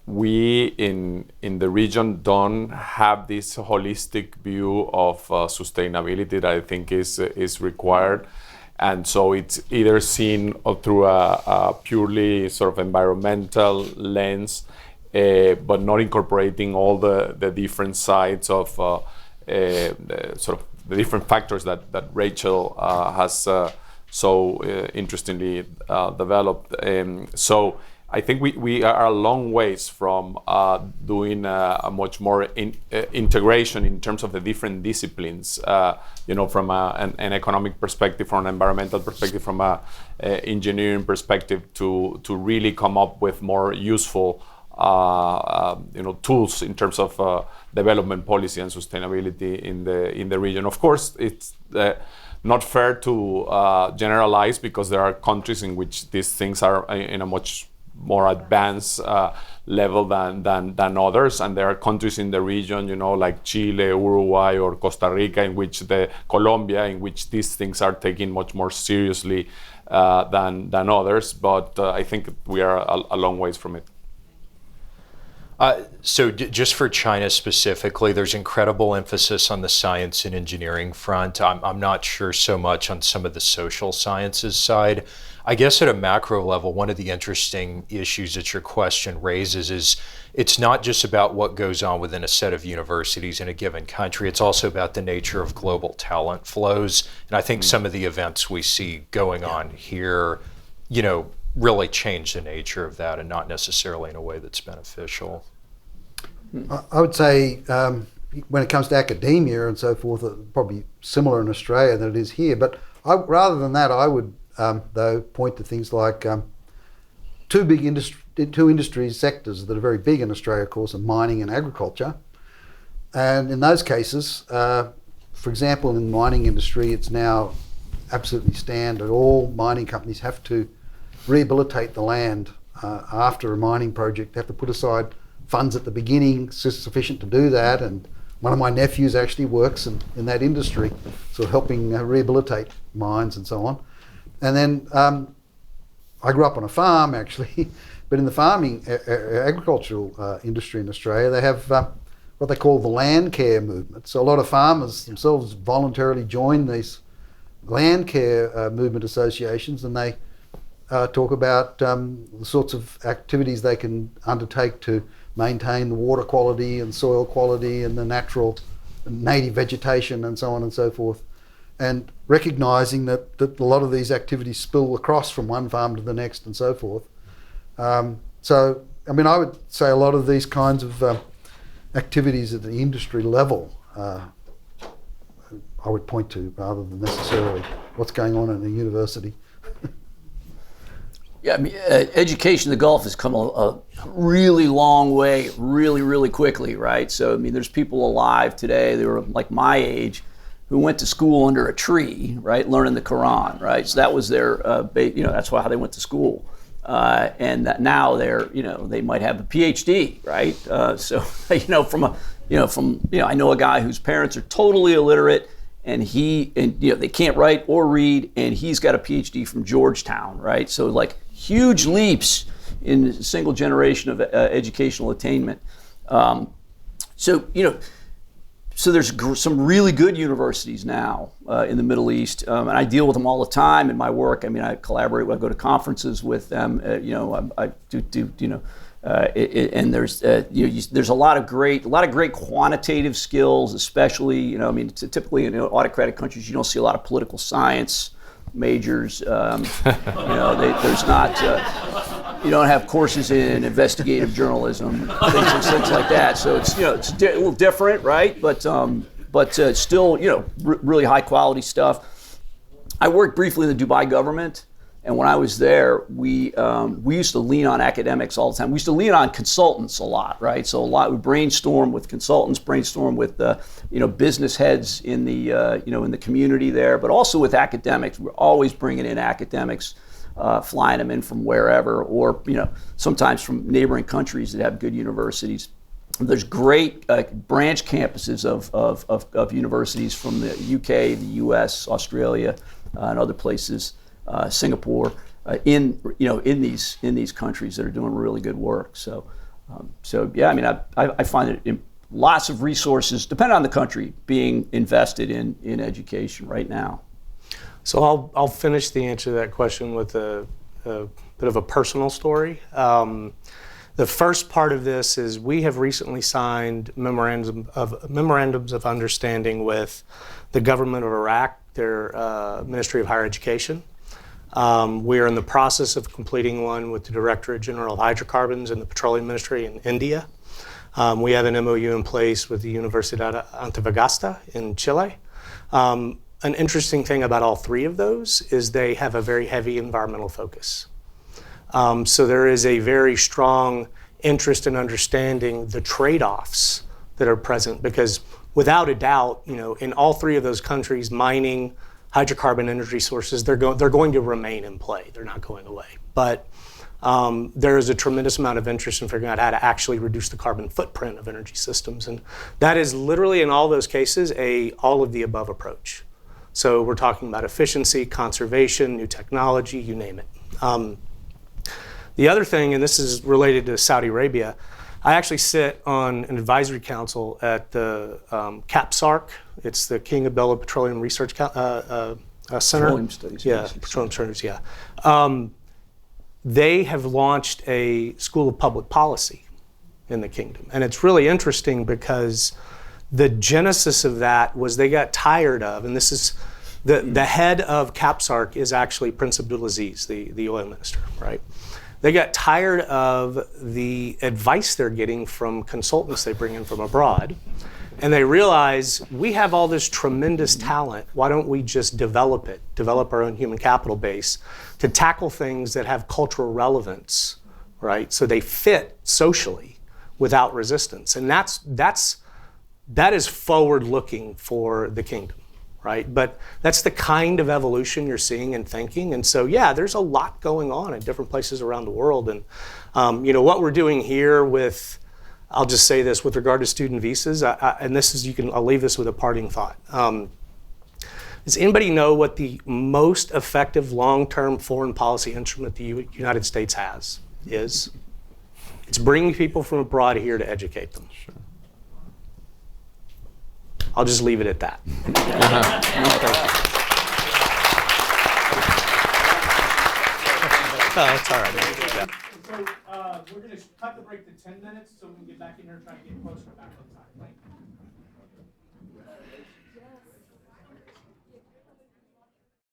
we in the region don't have this holistic view of sustainability that I think is required, and so it's either seen through a purely sort of environmental lens, but not incorporating all the different sides of sort of the different factors that Rachel has so interestingly developed. So I think we are a long ways from doing a much more integration in terms of the different disciplines, you know, from an economic perspective, from an environmental perspective, from an engineering perspective, to really come up with more useful you know, tools in terms of development policy and sustainability in the region. Of course, it's not fair to generalize, because there are countries in which these things are in a much more advanced level than others, and there are countries in the region, you know, like Chile, Uruguay, or Costa Rica, Colombia, in which these things are taken much more seriously than others. But I think we are a long ways from it. So just for China specifically, there's incredible emphasis on the science and engineering front. I'm not sure so much on some of the social sciences side. I guess at a macro level, one of the interesting issues that your question raises is it's not just about what goes on within a set of universities in a given country. It's also about the nature of global talent flows. And I think some of the events we see going on here, you know, really change the nature of that, and not necessarily in a way that's beneficial. I would say when it comes to academia and so forth, it's probably similar in Australia than it is here. But rather than that, I would, though, point to things like two industry sectors that are very big in Australia, of course, are mining and agriculture. And in those cases, for example, in the mining industry, it's now absolutely standard. All mining companies have to rehabilitate the land after a mining project. They have to put aside funds at the beginning sufficient to do that, and one of my nephews actually works in that industry, sort of helping rehabilitate mines and so on. And then I grew up on a farm actually, but in the farming agricultural industry in Australia, they have what they call the land care movement. So a lot of farmers themselves voluntarily join these land care movement associations, and they talk about the sorts of activities they can undertake to maintain the water quality and soil quality and the natural native vegetation and so on and so forth, and recognising that a lot of these activities spill across from one farm to the next and so forth. So, I mean, I would say a lot of these kinds of activities at the industry level I would point to, rather than necessarily what's going on in a university. Yeah, I mean, education in the Gulf has come a really long way, really, really quickly, right? So, I mean, there's people alive today that were like my age who went to school under a tree, right, learning the Quran, right? So that was their, that's how they went to school. And that now they might have a PhD, right? I know a guy whose parents are totally illiterate, and they can't write or read, and he's got a PhD from Georgetown, right? So like huge leaps in a single generation of educational attainment. So there's some really good universities now in the Middle East, and I deal with them all the time in my work. I mean, I collaborate. I go to conferences with them. I do. And there's a lot of great quantitative skills, especially. Typically in autocratic countries, you don't see a lot of political science majors. There's not. You don't have courses in investigative journalism, things like that. So it's a little different, right? But still really high quality stuff. I worked briefly in the Dubai government, and when I was there, we used to lean on academics all the time. We used to lean on consultants a lot, right? So we brainstorm with consultants, brainstorm with business heads in the community there, but also with academics. We're always bringing in academics. Flying them in from wherever, or sometimes from neighboring countries that have good universities. There's great branch campuses of universities from the UK, the US, Australia, and other places, Singapore, in these countries that are doing really good work. So yeah, I mean, I find it lots of resources, depending on the country, being invested in education right now. So I'll finish the answer to that question with a bit of a personal story. The first part of this is we have recently signed memorandums of understanding with the government of Iraq, their Ministry of Higher Education. We are in the process of completing one with the Directorate General of Hydrocarbons and the Petroleum Ministry in India. We have an MOU in place with the Universidad Antofagasta in Chile. An interesting thing about all three of those is they have a very heavy environmental focus. So there is a very strong interest in understanding the trade-offs that are present, because without a doubt, in all three of those countries, mining, hydrocarbon energy sources, they're going to remain in play. They're not going away. But there is a tremendous amount of interest in figuring out how to actually reduce the carbon footprint of energy systems. And that is literally, in all those cases, all of the above approach. So we're talking about efficiency, conservation, new technology, you name it. The other thing, and this is related to Saudi Arabia, I actually sit on an advisory council at the CAPSARC. It's the King Abdullah Petroleum Research Center. Petroleum Studies. Yeah, Petroleum Studies, yeah. They have launched a School of Public Policy in the kingdom. And it's really interesting because the genesis of that was they got tired of, and this is, the head of CAPSARC is actually Prince Abdulaziz, the oil minister, right? They got tired of the advice they're getting from consultants they bring in from abroad, and they realize we have all this tremendous talent. Why don't we just develop our own human capital base to tackle things that have cultural relevance, right? So they fit socially without resistance, and that is forward-looking for the kingdom, right? But that's the kind of evolution you're seeing in thinking. And so, yeah, there's a lot going on in different places around the world. And, what we're doing here with, I'll just say this, with regard to student visas, I'll leave this with a parting thought. Does anybody know what the most effective long-term foreign policy instrument the United States has is? It's bringing people from abroad here to educate them. Sure. I'll just leave it at that. Oh, that's all right. So we're going to cut the break to 10 minutes so we can get back in here and try to get closer back on time.